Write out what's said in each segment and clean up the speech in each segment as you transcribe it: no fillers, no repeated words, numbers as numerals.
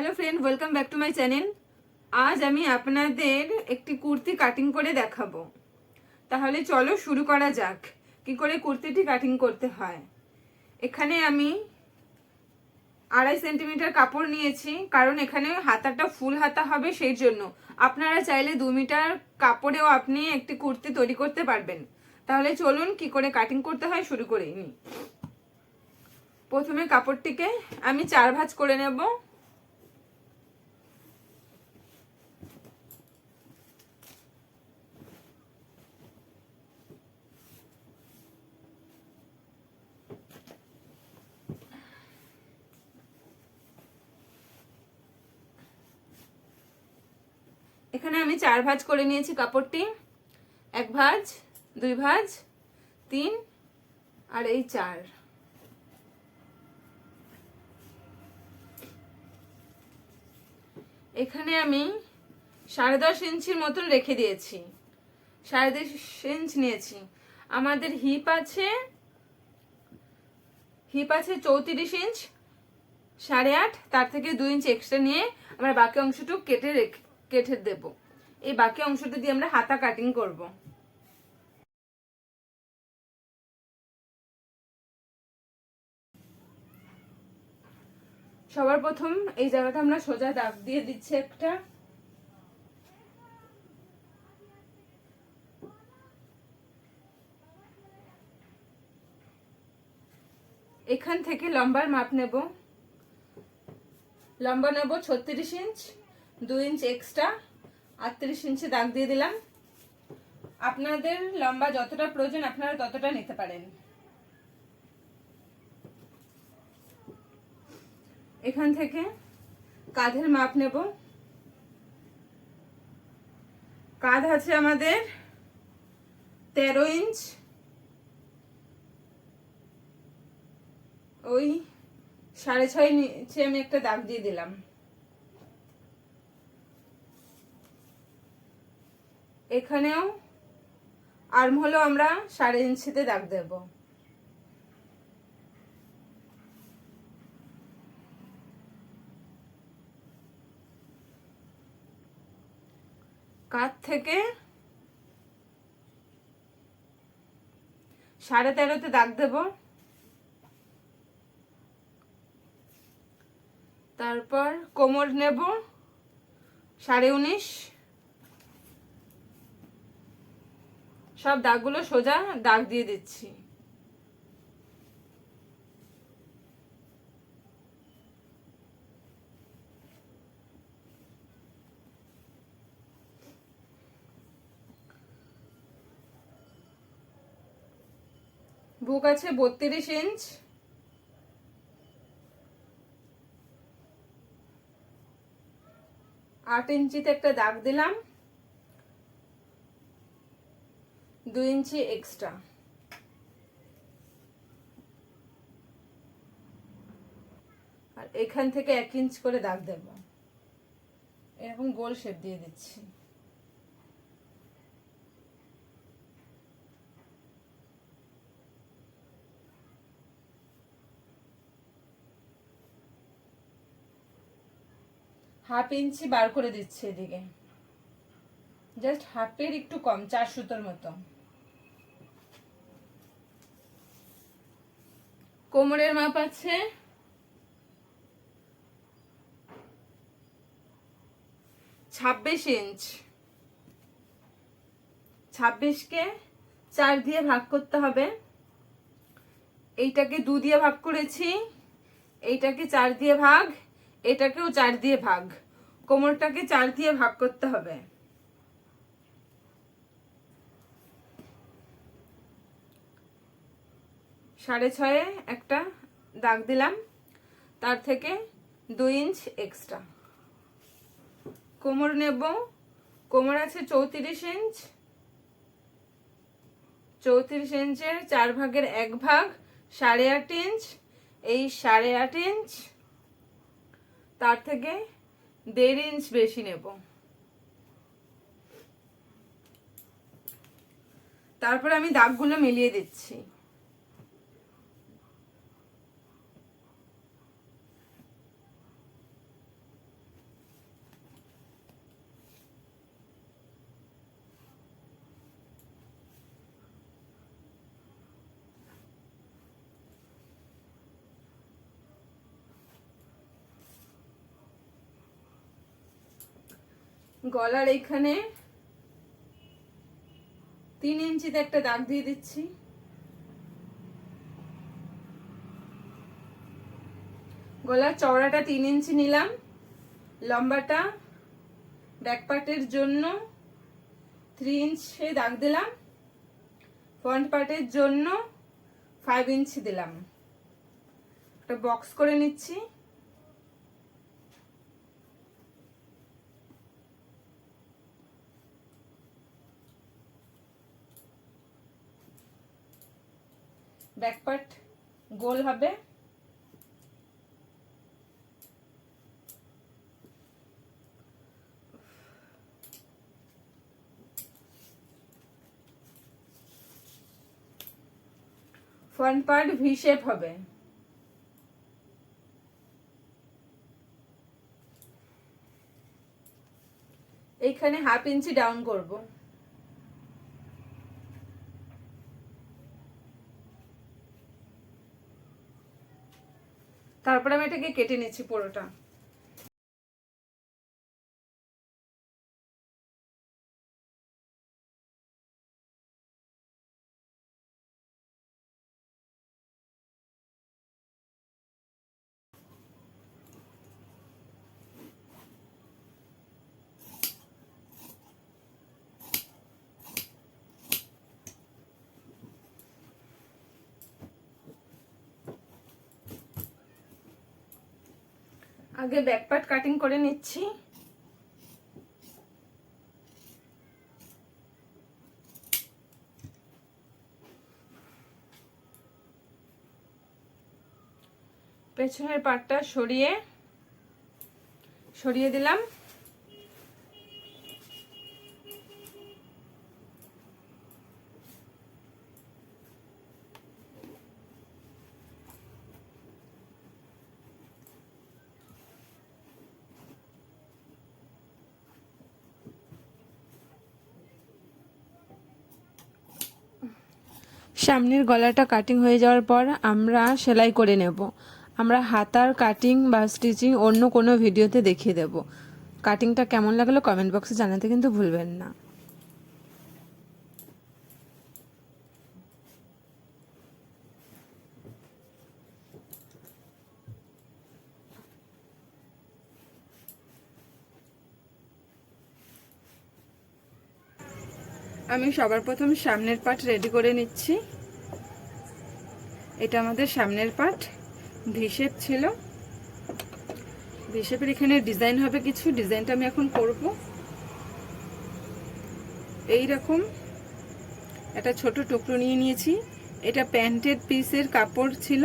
Hello friend, welcome back to my channel. আজ আমি আপনাদের একটি কুর্তি কাটিং করে দেখাবো। তাহলে চলো শুরু করা যাক কি করে কুর্তিটি কাটিং করতে হয়। এখানে আমি 2.5 সেন্টিমিটার কাপড় নিয়েছি, কারণ এখানে হাতাটা ফুল হাতা হবে, সেই জন্য। আপনারা চাইলে 2 মিটার কাপড়েও আপনি একটি কুর্তি তৈরি করতে পারবেন। তাহলে চলুন কি করে কাটিং করতে হয় শুরু করে নিই। প্রথমে কাপড়টিকে আমি 4 ভাঁজ করে নেব। এখানে আমি 4 ভাঁজ করে নিয়েছি কাপড়টি। 1 ভাঁজ, 2 ভাঁজ, 3 আর এই 4। এখানে আমি 10.5 ইঞ্চির মতন রেখে দিয়েছি। 10.5 ইঞ্চ নিয়েছি। আমাদের হিপ আছে 34 ইঞ্চ, 8.5, তার থেকে 2 ইঞ্চ এক্সট্রা নিয়ে আমরা বাকি অংশটুকু কেটে দেব। এই বাকি অংশটা দিয়ে আমরা হাতা কাটিং করব। সবার প্রথম এই জায়গাটা আমরা সোজা দাগ দিয়ে দিচ্ছি একটা। এখান থেকে লম্বার মাপ নেব। লম্বা নেব 36 ইঞ্চ, 2 ইঞ্চ এক্সট্রা, 38 ইঞ্চে দাগ দিয়ে দিলাম। আপনাদের লম্বা যতটা প্রয়োজন আপনারা ততটা নিতে পারেন। এখান থেকে কাঁধের মাপ নেব। কাঁধ আছে আমাদের 13 ইঞ্চ, ওই 6.5 নিচে আমি একটা দাগ দিয়ে দিলাম। এখানেও আর্ম হলো আমরা 1.5 ইঞ্চিতে দাগ দেব। কাঁধ থেকে 13.5তে দাগ দেব। তারপর কোমর নেব 19.5। সব দাগগুলো সোজা দাগ দিয়ে দিচ্ছি। বুক আছে 32 ইঞ্চ, 8 ইঞ্চিতে একটা দাগ দিলাম, 2 ইঞ্চি এক্সট্রা। আর এখান থেকে 1 ইঞ্চ করে দাগ দেব। এরকম গোল শেপ দিয়ে দিচ্ছি। হাফ ইঞ্চি বার করে দিচ্ছি এদিকে, জাস্ট হাফের একটু কম, 4 সুতোর মতো। কোমরের মাপ আছে 26 ইঞ্চ। 26কে 4 দিয়ে ভাগ করতে হবে। এইটাকে 2 দিয়ে ভাগ করেছি, এইটাকে 4 দিয়ে ভাগ, এটাকেও 4 দিয়ে ভাগ। কোমরটাকে 4 দিয়ে ভাগ করতে হবে। সাড়ে 6 একটা দাগ দিলাম, তার থেকে 2 ইঞ্চ এক্সট্রা। কোমর নেব। কোমর আছে 34 ইঞ্চ। 34 ইঞ্চের 4 ভাগের 1 ভাগ 8.5 ইঞ্চ। এই 8.5 ইঞ্চ, তার থেকে 1.5 ইঞ্চ বেশি নেব। তারপর আমি দাগগুলো মিলিয়ে দিচ্ছি। গলার এইখানে 3 ইঞ্চিতে একটা দাগ দিয়ে দিচ্ছি। গলার চওড়াটা 3 ইঞ্চি নিলাম, লম্বাটা ব্যাক পার্টের জন্য 3 ইঞ্চি দাগ দিলাম, ফ্রন্ট পার্টের জন্য 5 ইঞ্চি দিলাম। একটা বক্স করে নিচ্ছি। ব্যাক পার্ট গোল হবে। ফ্রন্ট পার্ট ভি শেপ হবে। এইখানে 1/2 ইঞ্চি ডাউন করব। তারপরে আমি এটাকে কেটে নিচ্ছি পুরোটা। আগে ব্যাক পার্ট কাটিং করে নিচ্ছি। পেছনের পার্টটা সরিয়ে দিলাম। সামনের গলাটা কাটিং হয়ে যাওয়ার পর আমরা সেলাই করে নেব। আমরা হাতার কাটিং বা স্টিচিং অন্য কোনো ভিডিওতে দেখিয়ে দেব। কাটিংটা কেমন লাগলো কমেন্ট বক্সে জানাতে কিন্তু ভুলবেন না। আমি সবার প্রথম সামনের পার্ট রেডি করে নিচ্ছি। এটা আমাদের সামনের পার্ট ভি শেপ ছিল। ভি শেপের এখানে ডিজাইন হবে কিছু, ডিজাইনটা আমি এখন করব। এই রকম একটা ছোট টুকরো নিয়ে নিয়েছি। এটা প্যান্টের পিসের কাপড় ছিল,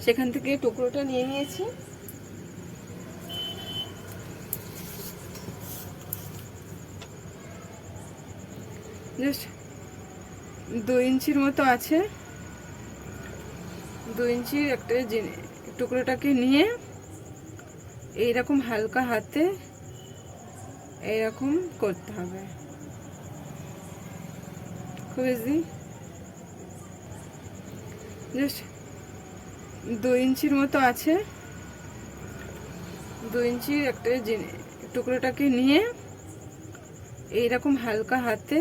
সেখান থেকে টুকরোটা নিয়ে নিয়েছি। জাস্ট 2 ইঞ্চির মতো আছে। 2 ইঞ্চির একটা টুকরোটাকে নিয়ে এইরকম হালকা হাতে এইরকম করতে হবে, খুব ইজি। জাস্ট 2 ইঞ্চির মতো আছে। 2 ইঞ্চির একটা টুকরোটাকে নিয়ে এইরকম হালকা হাতে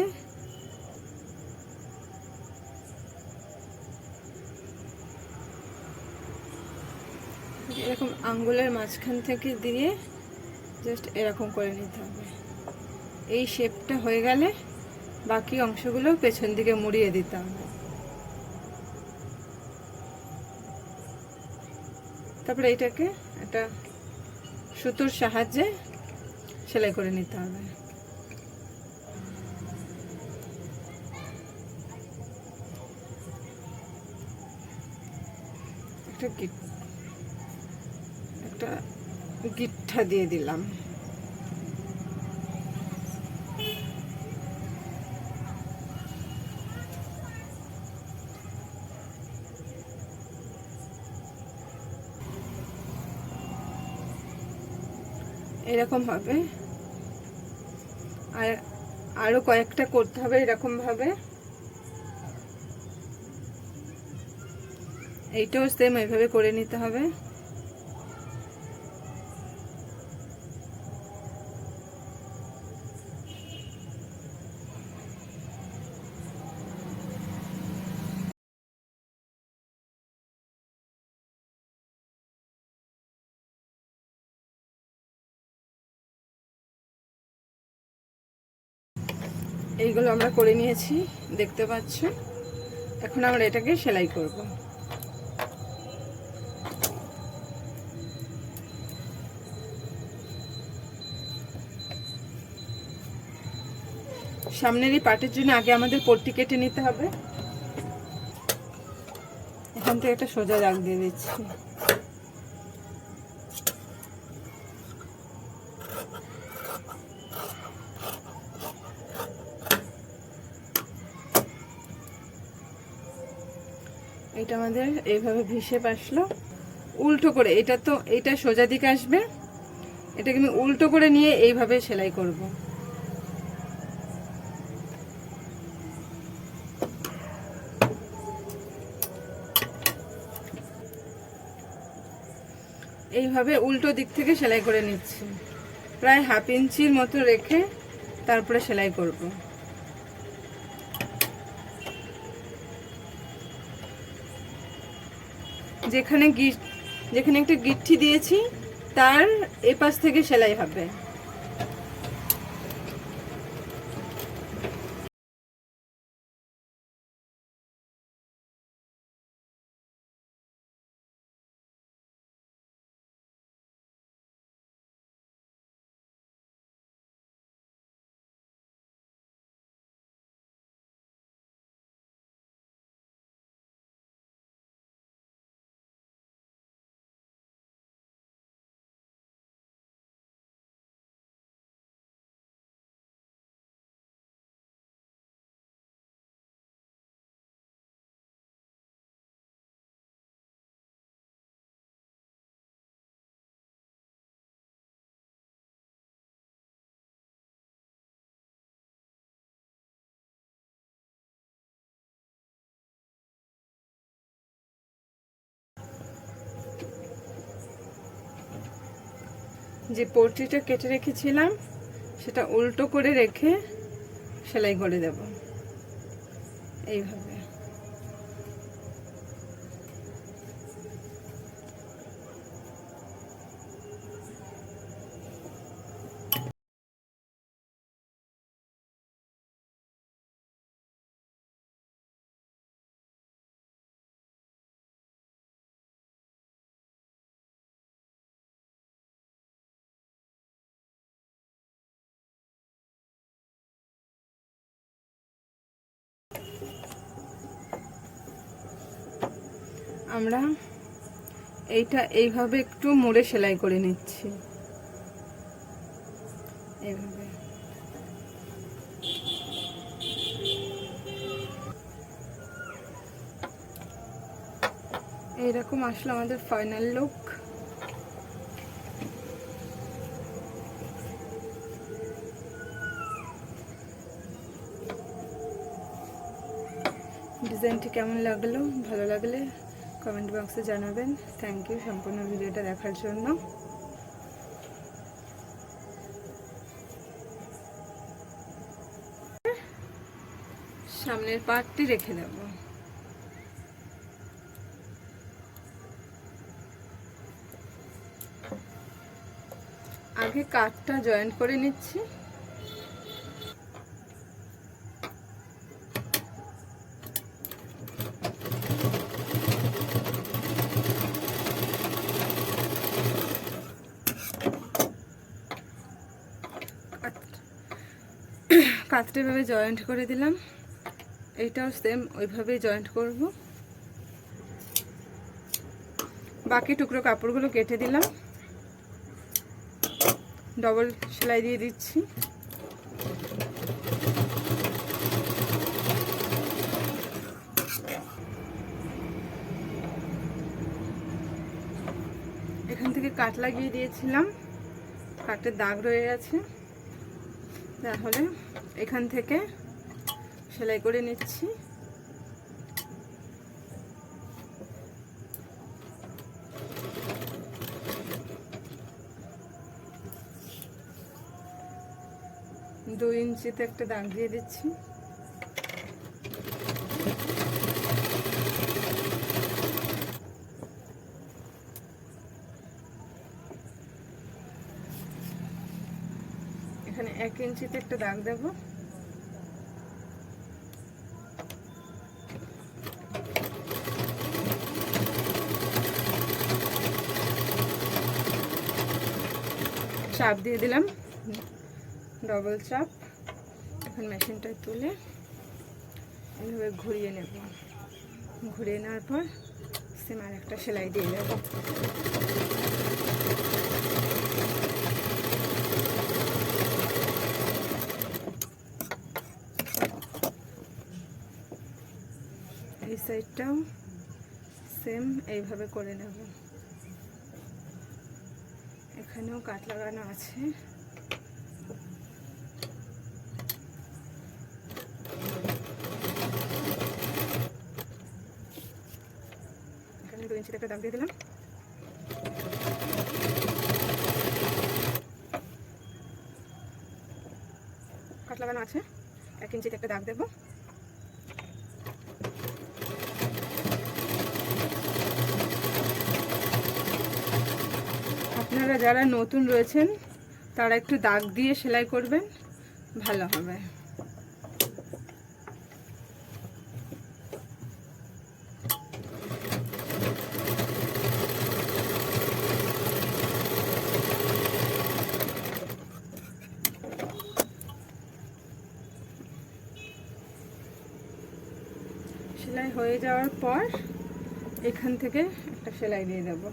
এরকম আঙ্গুলের মাঝখান থেকে দিয়ে জাস্ট এরকম করে নিতে হবে। এই শেপটা হয়ে গেলে বাকি অংশগুলো পেছন দিকে মুড়িয়ে দিতে হবে। তারপরে এটাকে একটা সুতোর সাহায্যে সেলাই করে নিতে হবে। একটা গিট্টা দিয়ে দিলাম। এরকম হবে, আর আরো কয়েকটা করতে হবে এরকম ভাবে। এইটাও সেম এইভাবে করে নিতে হবে। এইগুলো আমরা করে নিয়েছি, দেখতে পাচ্ছ। এখন আমরা এটাকে সেলাই করব। সামনের এই পাটের জন্য আগে আমাদের পট্টি কেটে নিতে হবে। এখান থেকে একটা সোজা দাগ দিয়ে দিচ্ছি। এটা আমাদের এইভাবে ভিসে আসলো। উল্টো করে, এটা সোজা দিকে আসবে, এটাকে আমি উল্টো করে নিয়ে এইভাবে সেলাই করব। এইভাবে উল্টো দিক থেকে সেলাই করে নিচ্ছি, প্রায় 1/2 ইঞ্চির মতো রেখে তারপরে সেলাই করব। যেখানে একটা গিট্টি দিয়েছি তার এপাশ থেকে সেলাই হবে। যে পট্টিটা কেটে রেখেছিলাম সেটা উল্টো করে রেখে সেলাই করে দেব এইভাবে। আমরা এইটা এইভাবে একটু মুড়ে সেলাই করে নিচ্ছি, এইভাবে। এইরকম আসলো আমাদের ফাইনাল লুক। ডিজাইনটি কেমন লাগলো, ভালো লাগলে কমেন্ট বক্সে জানাবেন। থ্যাংক ইউ সম্পূর্ণ ভিডিওটা দেখার জন্য। সামনের পার্টটি রেখে দেব। আগে কাটটা জয়েন্ট করে নিচ্ছি। কাটটা এভাবে জয়েন্ট করে দিলাম, এইটাও সেম ওইভাবেই জয়েন্ট করব। বাকি টুকরো কাপড়গুলো কেটে দিলাম, ডবল সেলাই দিয়ে দিচ্ছি। এখান থেকে কাট লাগিয়ে দিয়েছিলাম, কাটের দাগ রয়ে গেছে, তাহলে এখান থেকে সেলাই করে নিচ্ছি। দু ইঞ্চিতে একটা দাগ দিয়ে দিচ্ছি। এখানে 1 ইঞ্চিতে একটা দাগ দেব। চাপ দিয়ে দিলাম, ডবল চাপ। এখন মেশিনটা তুলে এইভাবে ঘুরিয়ে নেব। ঘুরিয়ে নেওয়ার পর সেম আর একটা সেলাই দিয়ে দেব। এই সাইডটাও সেম এইভাবে করে নেব। এখানেও কাট লাগানো আছে। এখানে 2 ইঞ্চিতে একটা দাগ দিয়ে দিলাম। কাট লাগানো আছে, 1 ইঞ্চিতে একটা দাগ দেবো। আপনারা যারা নতুন রয়েছেন তারা একটু দাগ দিয়ে সেলাই করবেন, ভালো হবে। সেলাই হয়ে যাওয়ার পর এখান থেকে একটা সেলাই দিয়ে দেব।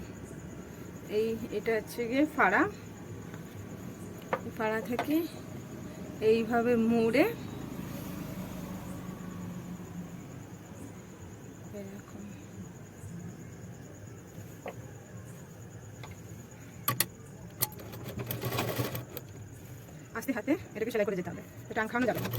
এটা হচ্ছে গিয়ে ফাড়া। ফাড়া থেকে এইভাবে মুড়ে এরকম আস্তে হাতে এটাকে সেলাই করে যেতে হবে, টান খাওয়ানো যাবে না।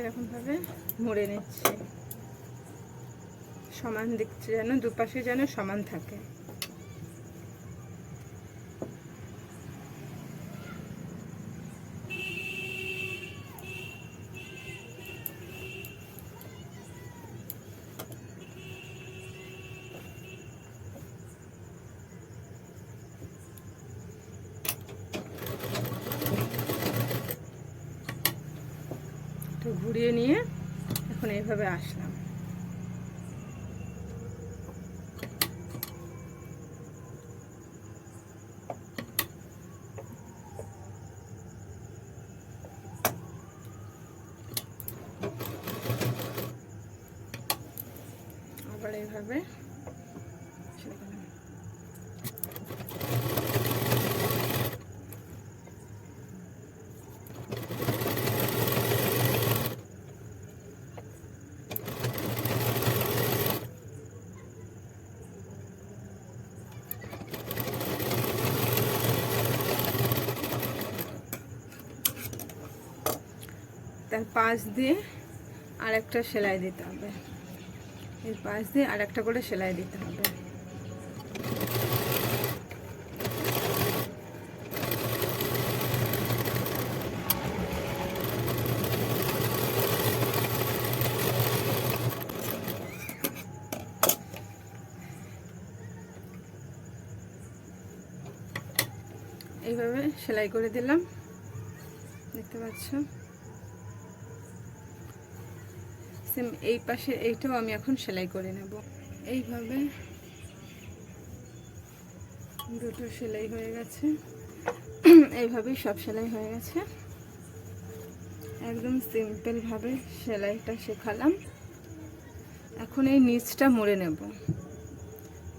এরকমভাবে মুড়ে নিচ্ছি, সমান দিকছে যেন, দুপাশে যেন সমান থাকে। তো ঘুরিয়ে নিয়ে এখন এইভাবে আসলাম। আবার এইভাবে তার পাশ দিয়ে আর একটা সেলাই দিতে হবে, এর পাশ দিয়ে আর একটা করে সেলাই দিতে হবে। এইভাবে সেলাই করে দিলাম, দেখতে পাচ্ছ। সেম এই পাশে এইটাও আমি এখন সেলাই করে নেব। এইভাবে দুটো সেলাই হয়ে গেছে, এইভাবেই সব সেলাই হয়ে গেছে। একদম সিম্পল ভাবে সেলাইটা শেখালাম। এখন এই নিচটা মুড়ে নেব,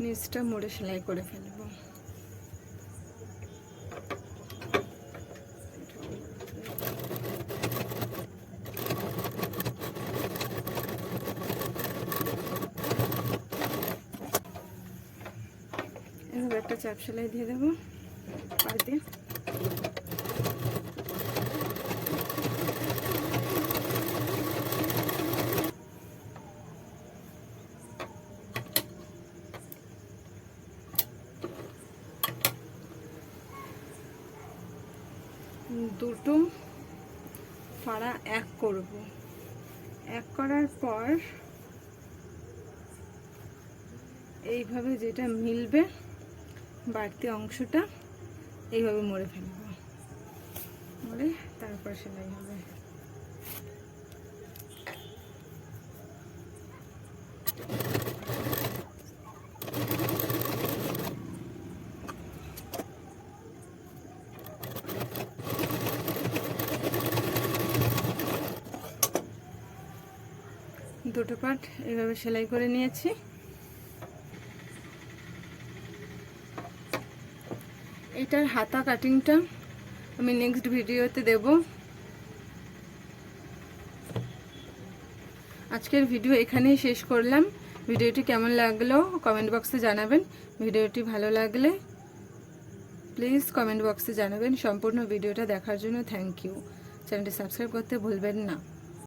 নিচটা মুড়ে সেলাই করে ফেলব। এভাবে একটা চাপ সেলাই দিয়ে দেবো পাশ দিয়ে। দুটো ফাড়া এক করব। এক করার পর এইভাবে যেটা মিলবে বাড়তি অংশটা এইভাবে মুড়ে ফেলব, মুড়ে তারপর সেলাই হবে। দুটো পার্ট এইভাবে সেলাই করে নিয়েছি। এটার হাতা কাটিংটা আমি নেক্সট ভিডিওতে দেব। আজকের ভিডিও এখানেই শেষ করলাম। ভিডিওটি কেমন লাগলো কমেন্ট বক্সে জানাবেন। ভিডিওটি ভালো লাগলে প্লিজ কমেন্ট বক্সে জানাবেন। সম্পূর্ণ ভিডিওটা দেখার জন্য থ্যাংক ইউ। চ্যানেলটি সাবস্ক্রাইব করতে ভুলবেন না।